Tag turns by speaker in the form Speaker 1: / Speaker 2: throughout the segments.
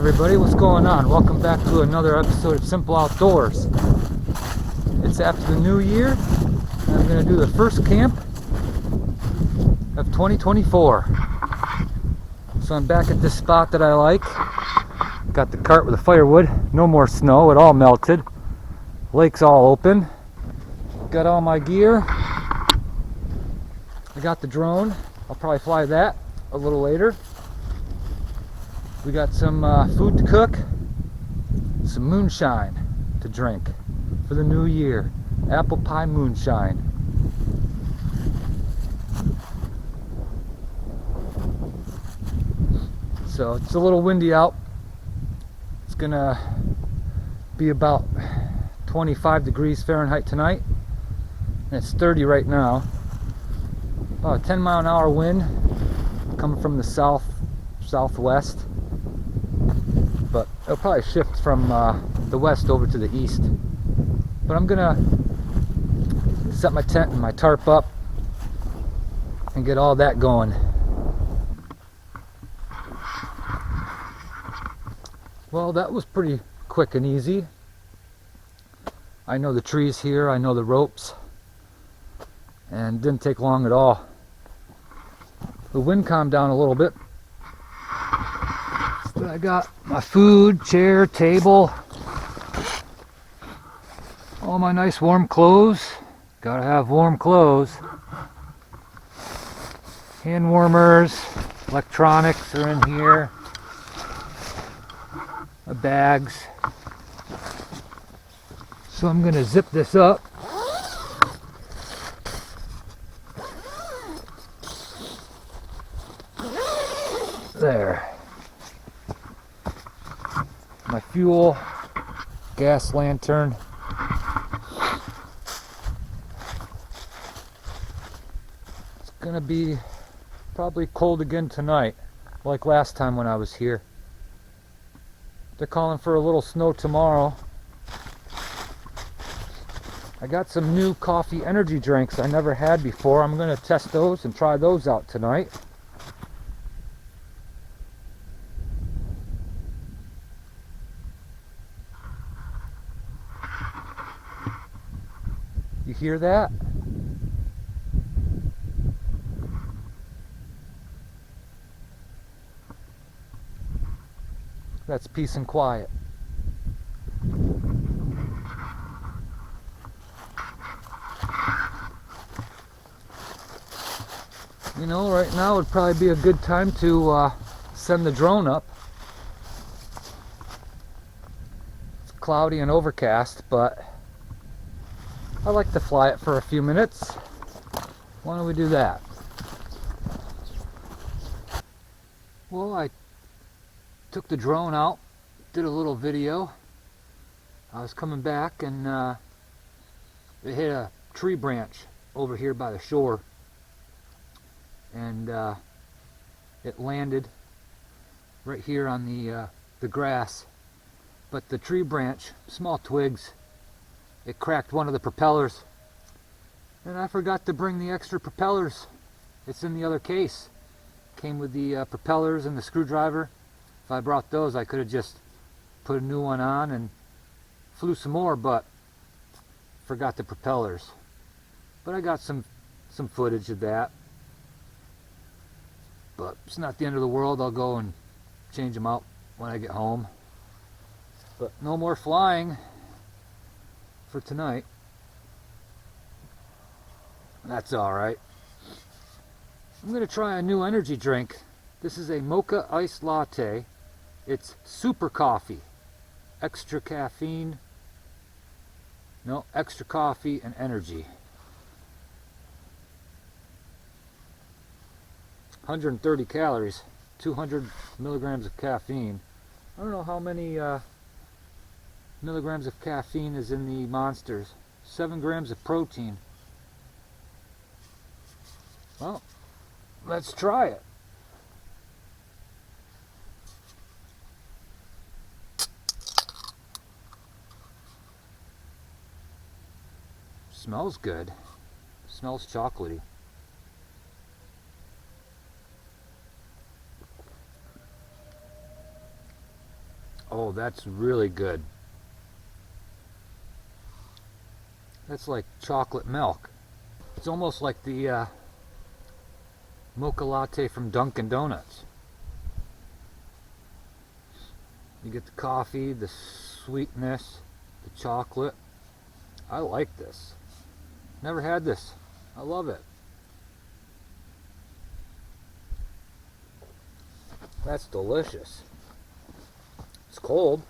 Speaker 1: everybody, what's going on? Welcome back to another episode of Simple Outdoors. It's after the new year, and I'm going to do the first camp of 2024. So I'm back at this spot that I like. Got the cart with the firewood, no more snow, it all melted. Lake's all open. Got all my gear. I got the drone, I'll probably fly that a little later. We got some food to cook, some moonshine to drink for the new year. Apple pie moonshine. So it's a little windy out. It's gonna be about 25 degrees Fahrenheit tonight. And it's 30 right now. About a 10-mile-an-hour wind coming from the southwest. But it'll probably shift from the west over to the east. But I'm gonna set my tent and my tarp up and get all that going. Well, that was pretty quick and easy. I know the trees here, I know the ropes, and didn't take long at all. The wind calmed down a little bit. So I got my food, chair, table, all my nice warm clothes. Gotta have warm clothes. Hand warmers, electronics are in here. My bags. So I'm gonna zip this up. There. My fuel, gas lantern. It's gonna be probably cold again tonight, like last time when I was here. They're calling for a little snow tomorrow. I got some new coffee energy drinks I never had before. I'm gonna test those and try those out tonight. You hear that? That's peace and quiet. You know, right now would probably be a good time to send the drone up. It's cloudy and overcast, but I like to fly it for a few minutes. Why don't we do that? Well, I took the drone out, did a little video. I was coming back and it hit a tree branch over here by the shore. And it landed right here on the grass. But the tree branch, small twigs, it cracked one of the propellers, and I forgot to bring the extra propellers. It's in the other case. Came with the propellers and the screwdriver. If I brought those, I could have just put a new one on and flew some more, but forgot the propellers. But I got some footage of that. But it's not the end of the world. I'll go and change them out when I get home. But no more flying for tonight. That's alright. I'm going to try a new energy drink. This is a mocha iced latte. It's super coffee. Extra caffeine. No, extra coffee and energy. 130 calories. 200 milligrams of caffeine. I don't know how many milligrams of caffeine is in the Monsters. 7 grams of protein. Well, let's try it. Smells good. Smells chocolatey. Oh, that's really good. That's like chocolate milk. It's almost like the mocha latte from Dunkin' Donuts. You get the coffee, the sweetness, the chocolate. I like this. Never had this. I love it. That's delicious. It's cold,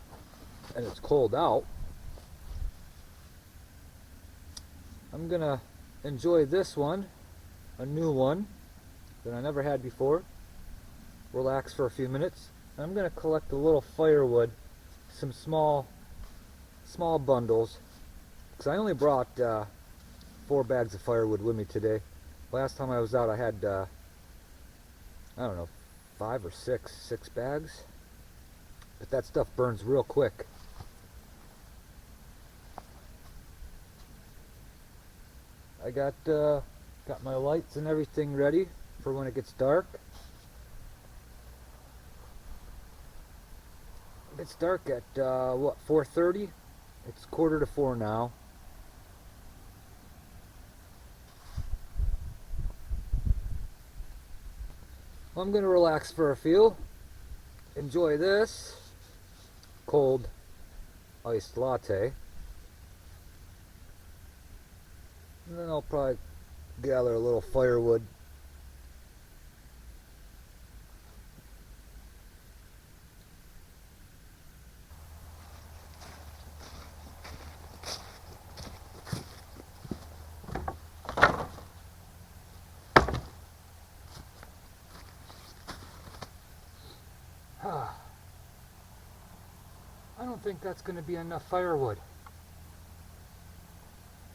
Speaker 1: and it's cold out. I'm gonna enjoy this one, a new one that I never had before. Relax for a few minutes. I'm gonna collect a little firewood, some small bundles, because I only brought 4 bags of firewood with me today. Last time I was out, I had I don't know, 5 or 6 bags, but that stuff burns real quick. I got my lights and everything ready for when it gets dark. It's dark at what, 4:30? It's 3:45 now. Well, I'm gonna relax for a few. Enjoy this cold iced latte. And then I'll probably gather a little firewood. I don't think that's going to be enough firewood.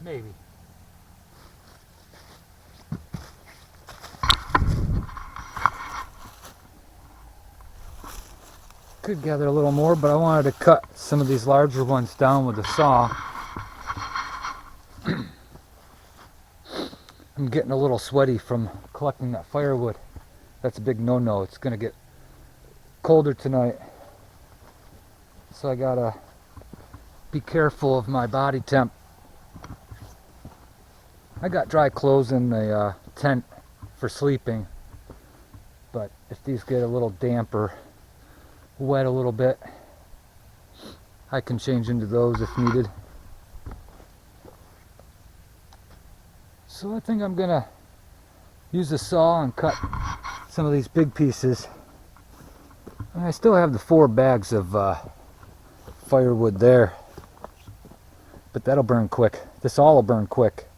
Speaker 1: Maybe. Could gather a little more, but I wanted to cut some of these larger ones down with a saw. I'm getting a little sweaty from collecting that firewood. That's a big no-no. It's going to get colder tonight. So I gotta be careful of my body temp. I got dry clothes in the tent for sleeping, but if these get a little damp or wet a little bit, I can change into those if needed. So I think I'm gonna use the saw and cut some of these big pieces. And I still have the 4 bags of firewood there, but that'll burn quick. This all will burn quick.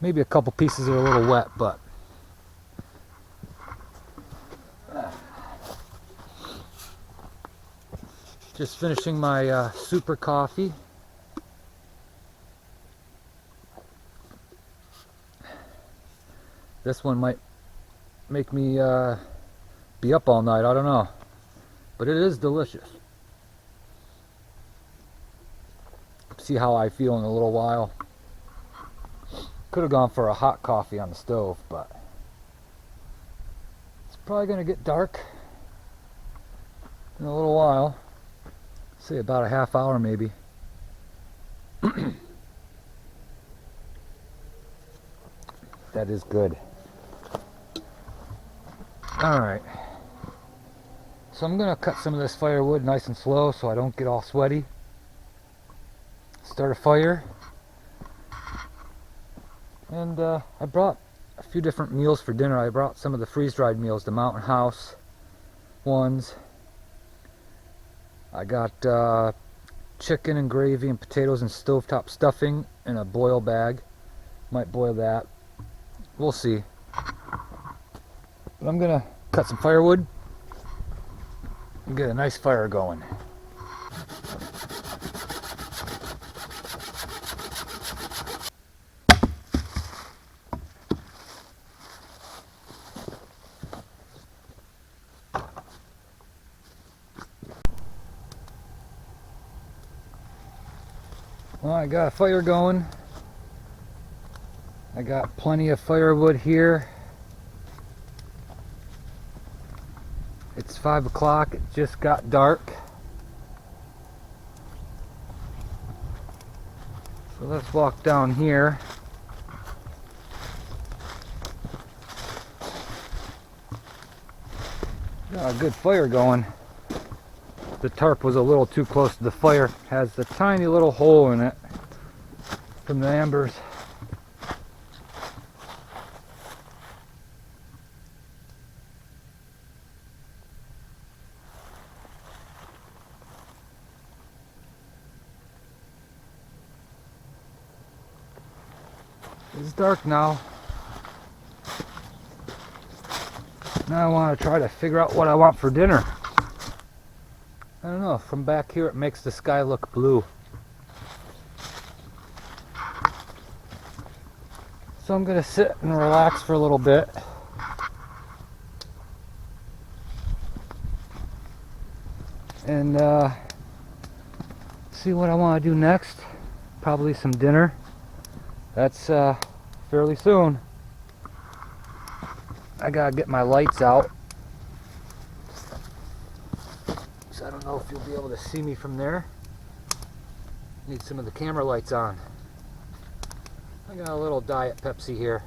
Speaker 1: Maybe a couple pieces are a little wet, but just finishing my super coffee. This one might make me be up all night, I don't know, but it is delicious. See how I feel in a little while. Could have gone for a hot coffee on the stove, but it's probably going to get dark in a little while. Say about a half hour maybe. That is good. Alright. So I'm going to cut some of this firewood nice and slow so I don't get all sweaty. Start a fire, and I brought a few different meals for dinner. I brought some of the freeze-dried meals, the Mountain House ones. I got chicken and gravy and potatoes and stovetop stuffing in a boil bag. Might boil that. We'll see. But I'm gonna cut some firewood and get a nice fire going. Well, I got a fire going. I got plenty of firewood here. It's 5 o'clock, it just got dark. So let's walk down here. Got a good fire going. The tarp was a little too close to the fire. Has a tiny little hole in it from the embers. It's dark now. Now I want to try to figure out what I want for dinner. I don't know, from back here it makes the sky look blue. So I'm going to sit and relax for a little bit. And see what I want to do next. Probably some dinner. That's fairly soon. I gotta get my lights out. So I don't know if you'll be able to see me from there. Need some of the camera lights on. I got a little Diet Pepsi here.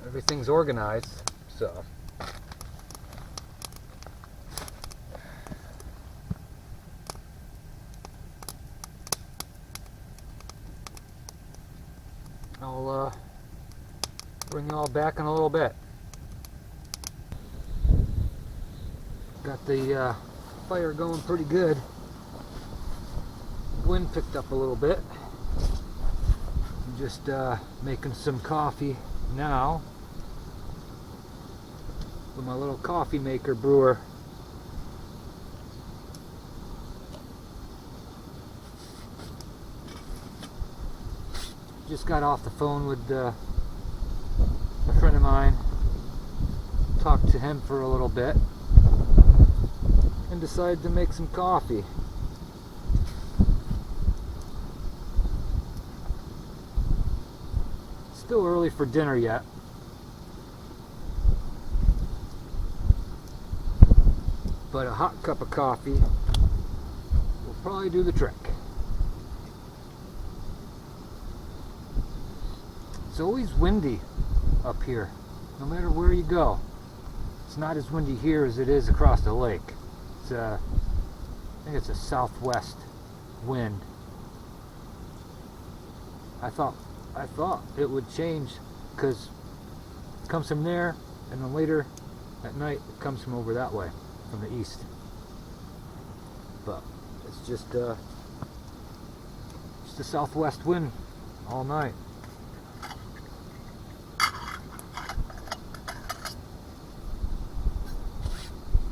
Speaker 1: Everything's organized, so. I'll bring you all back in a little bit. Got the fire going pretty good. Wind picked up a little bit. I'm just making some coffee now with my little coffee maker brewer. Just got off the phone with a friend of mine, talked to him for a little bit, and decided to make some coffee. Still early for dinner yet. But a hot cup of coffee will probably do the trick. It's always windy up here, no matter where you go. It's not as windy here as it is across the lake. It's I think it's a southwest wind. I thought it would change because it comes from there, and then later at night it comes from over that way, from the east. But it's just a southwest wind all night.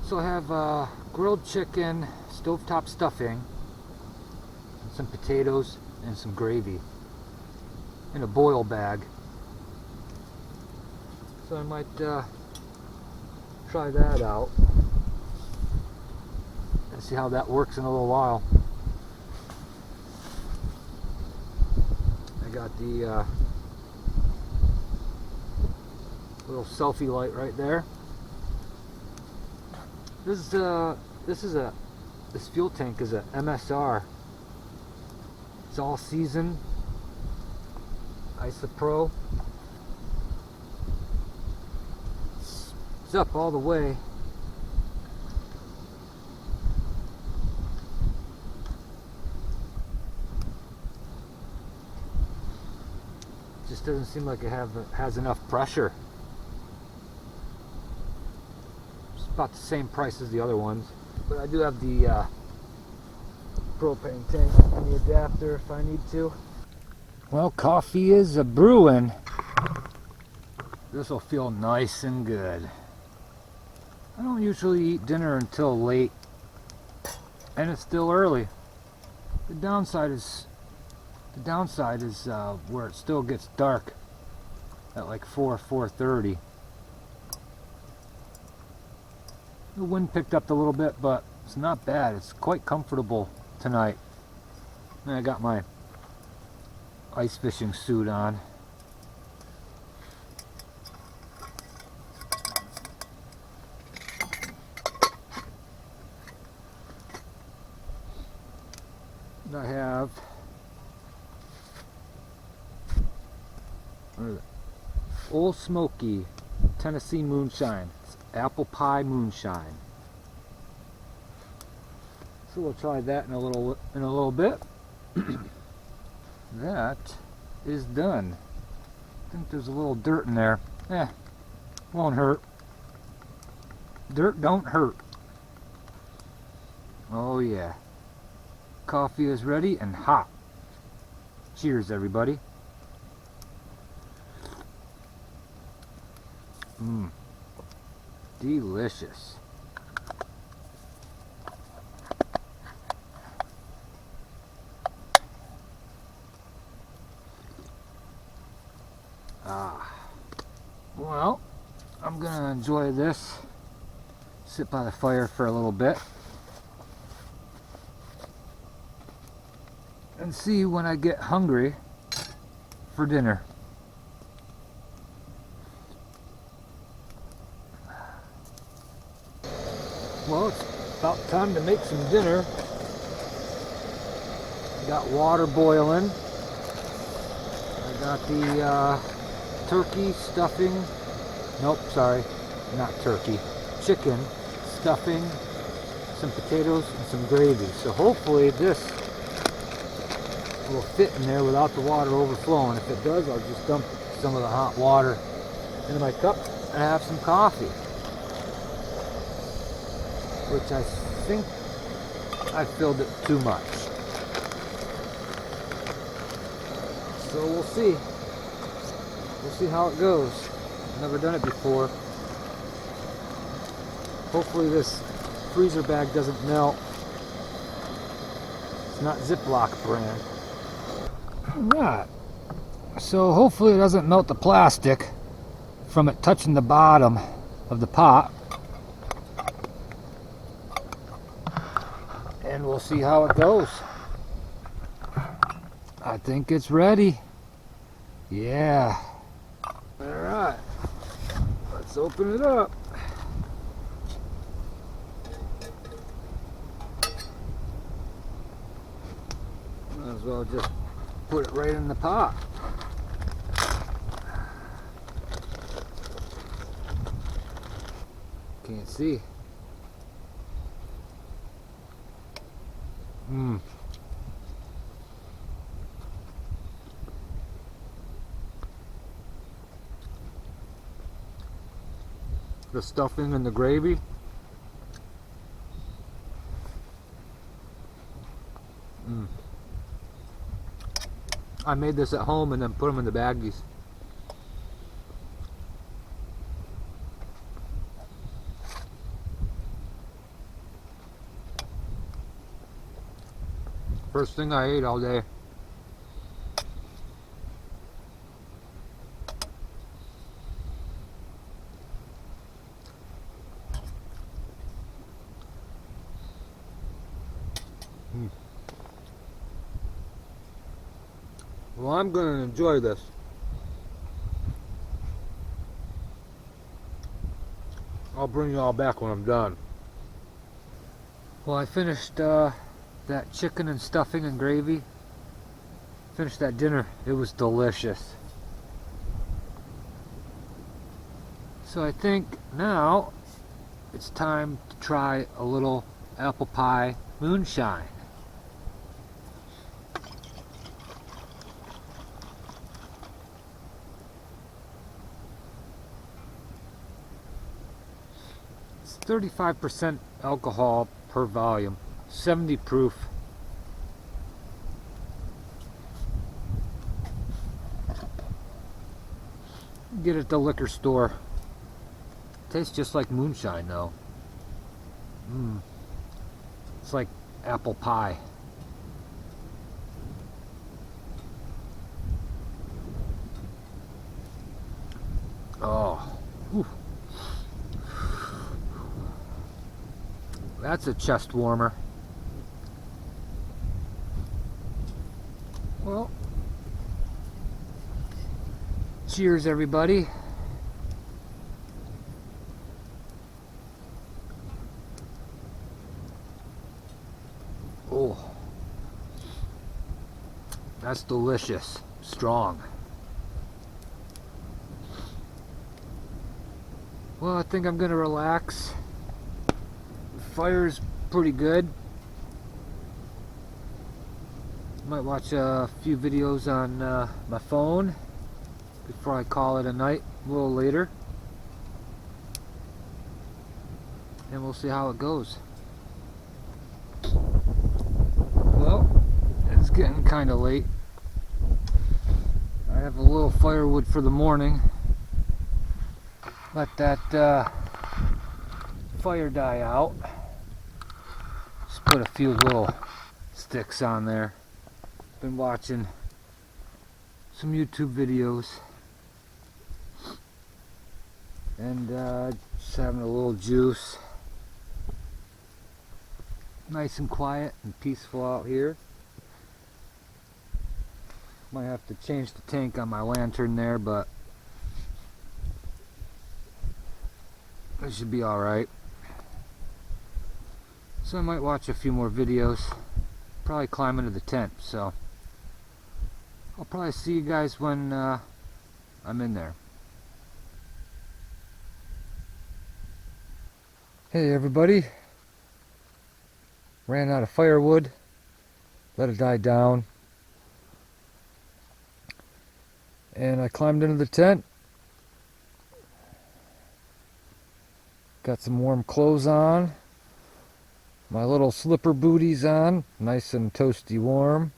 Speaker 1: So I have grilled chicken, stovetop stuffing, some potatoes, and some gravy in a boil bag. So I might try that out and see how that works in a little while. I got the little selfie light right there. This fuel tank is a MSR. It's all season. Isopro. It's up all the way. Just doesn't seem like it has enough pressure. About the same price as the other ones, but I do have the propane tank and the adapter if I need to. Well, coffee is a brewing. This will feel nice and good. I don't usually eat dinner until late, and it's still early. The downside is where it still gets dark at like 4:30. The wind picked up a little bit, but it's not bad. It's quite comfortable tonight. And I got my ice fishing suit on. I have Old Smoky Tennessee Moonshine. It's apple pie moonshine. So we'll try that in a little bit. That is done. I think there's a little dirt in there. Won't hurt. Dirt don't hurt. Oh yeah. Coffee is ready and hot. Cheers, everybody. Delicious. Well, I'm gonna enjoy this. Sit by the fire for a little bit. And see when I get hungry for dinner. Well, it's about time to make some dinner. Got water boiling. I got the turkey stuffing. Nope, sorry, not turkey. Chicken stuffing, some potatoes, and some gravy. So hopefully this will fit in there without the water overflowing. If it does, I'll just dump some of the hot water into my cup and have some coffee. Which I think I filled it too much. So we'll see. We'll see how it goes. Never done it before. Hopefully this freezer bag doesn't melt. It's not Ziploc brand. Alright. So hopefully it doesn't melt the plastic from it touching the bottom of the pot. And we'll see how it goes. I think it's ready. Yeah. Alright. Let's open it up. Might as well just put it right in the pot. Can't see. The stuffing and the gravy. I made this at home and then put them in the baggies. First thing I ate all day. Well, I'm going to enjoy this. I'll bring you all back when I'm done. Well, I finished that chicken and stuffing and gravy. Finished that dinner. It was delicious. So I think now it's time to try a little apple pie moonshine. It's 35% alcohol per volume, 70 proof. Get it at the liquor store. Tastes just like moonshine though. It's like apple pie. Oh, whew. That's a chest warmer. Well, cheers everybody. Oh, That's delicious. Strong. Well, I think I'm gonna relax. The fire's pretty good. Might watch a few videos on my phone before I call it a night a little later. And we'll see how it goes. Well, it's getting kind of late. I have a little firewood for the morning. Let that fire die out. Just put a few little sticks on there. Been watching some YouTube videos and just having a little juice. Nice and quiet and peaceful out here. Might have to change the tank on my lantern there, but it should be alright. So I might watch a few more videos. Probably climb into the tent, so I'll probably see you guys when I'm in there. Hey everybody. Ran out of firewood. Let it die down. And I climbed into the tent. Got some warm clothes on. My little slipper booties on. Nice and toasty warm.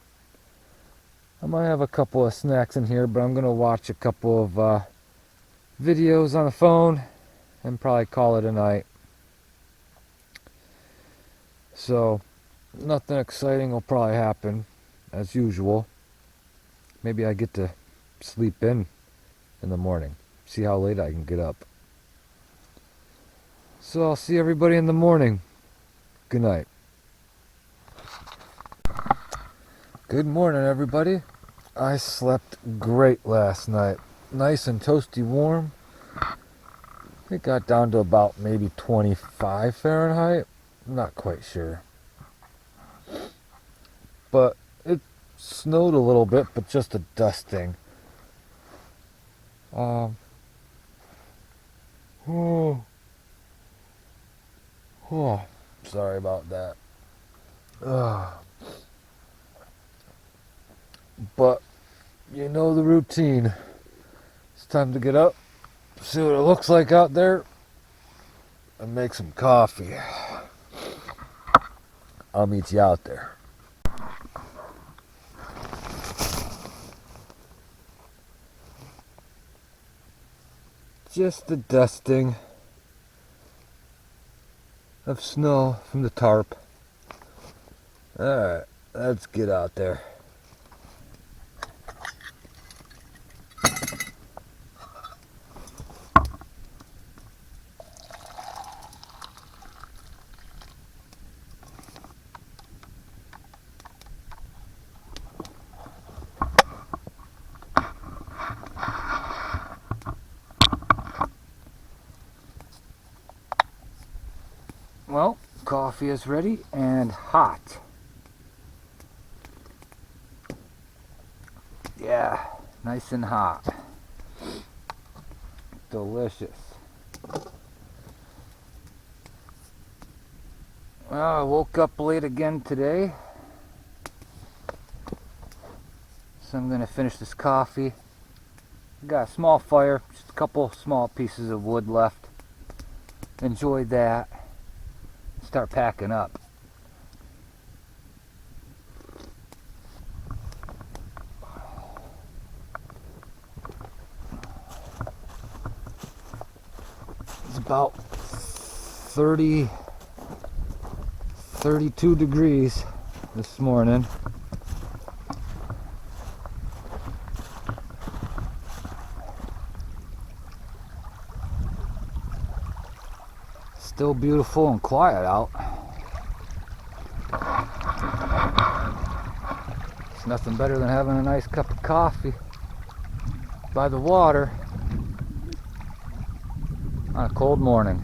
Speaker 1: I might have a couple of snacks in here, but I'm going to watch a couple of videos on the phone and probably call it a night. So, nothing exciting will probably happen, as usual. Maybe I get to sleep in the morning. See how late I can get up. So I'll see everybody in the morning. Good night. Good morning, everybody. I slept great last night. Nice and toasty warm. It got down to about maybe 25 Fahrenheit. I'm not quite sure. But it snowed a little bit, but just a dusting. Oh, sorry about that. But you know the routine. It's time to get up, see what it looks like out there, and make some coffee. I'll meet you out there. Just the dusting of snow from the tarp. Alright, let's get out there. Well, coffee is ready and hot. Yeah, nice and hot. Delicious. Well, I woke up late again today, so I'm gonna finish this coffee. I got a small fire, just a couple small pieces of wood left. Enjoy that. Start packing up. It's about 32 degrees this morning. Still beautiful and quiet out. It's nothing better than having a nice cup of coffee by the water on a cold morning.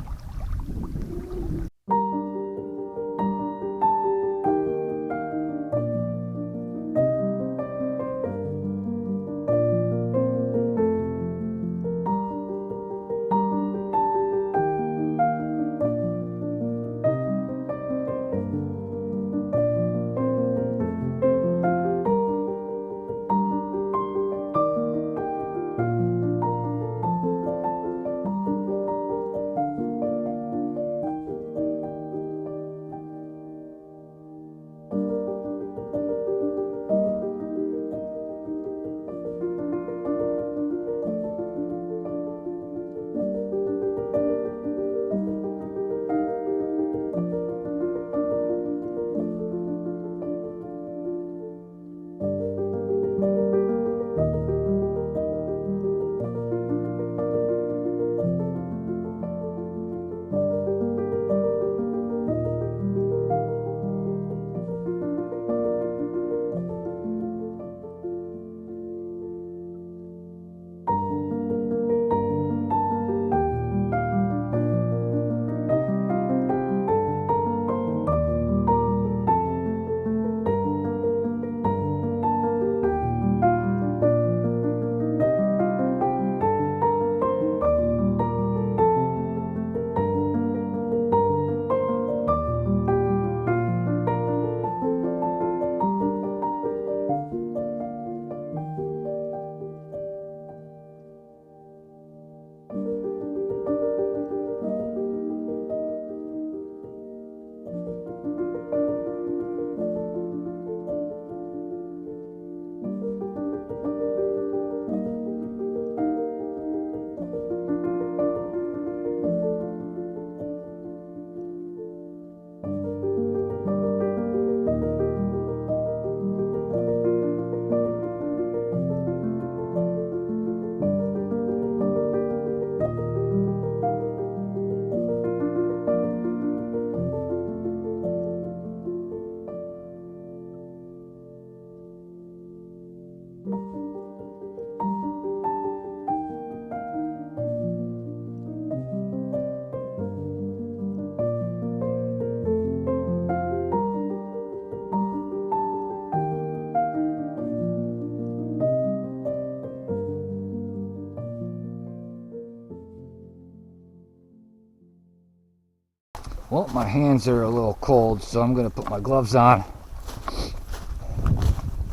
Speaker 1: Well, my hands are a little cold, so I'm gonna put my gloves on,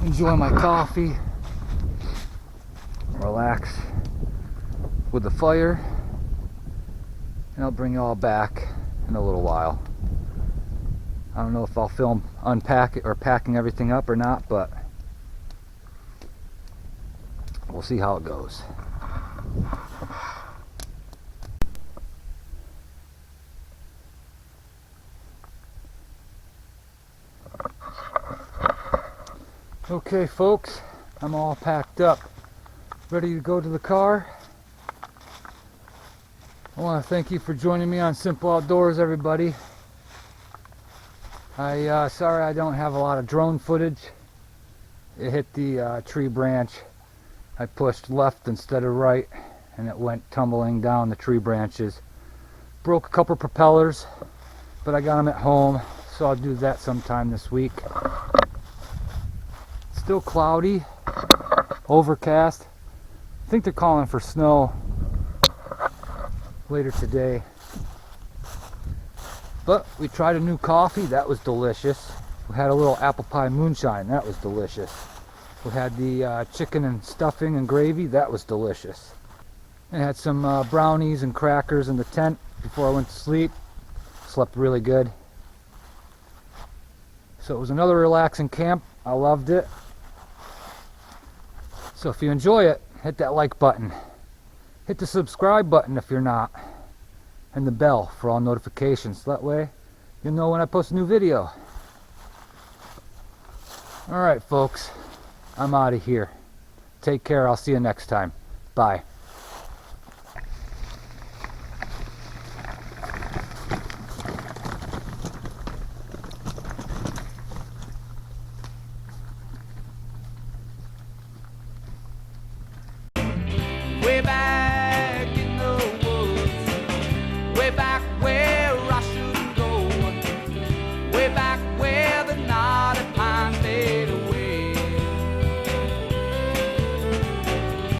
Speaker 1: enjoy my coffee, relax with the fire, and I'll bring you all back in a little while. I don't know if I'll film unpacking or packing everything up or not, but we'll see how it goes. Okay folks, I'm all packed up, ready to go to the car. I want to thank you for joining me on Simple Outdoors, everybody. Sorry I don't have a lot of drone footage. It hit the tree branch. I pushed left instead of right, and it went tumbling down the tree branches. Broke a couple propellers, but I got them at home, so I'll do that sometime this week. Still cloudy, overcast. I think they're calling for snow later today. But we tried a new coffee, that was delicious. We had a little apple pie moonshine, that was delicious. We had the chicken and stuffing and gravy, that was delicious. I had some brownies and crackers in the tent before I went to sleep. Slept really good. So it was another relaxing camp. I loved it. So if you enjoy it, hit that like button. Hit the subscribe button if you're not. And the bell for all notifications. That way you'll know when I post a new video. Alright folks, I'm out of here. Take care, I'll see you next time. Bye.
Speaker 2: Way back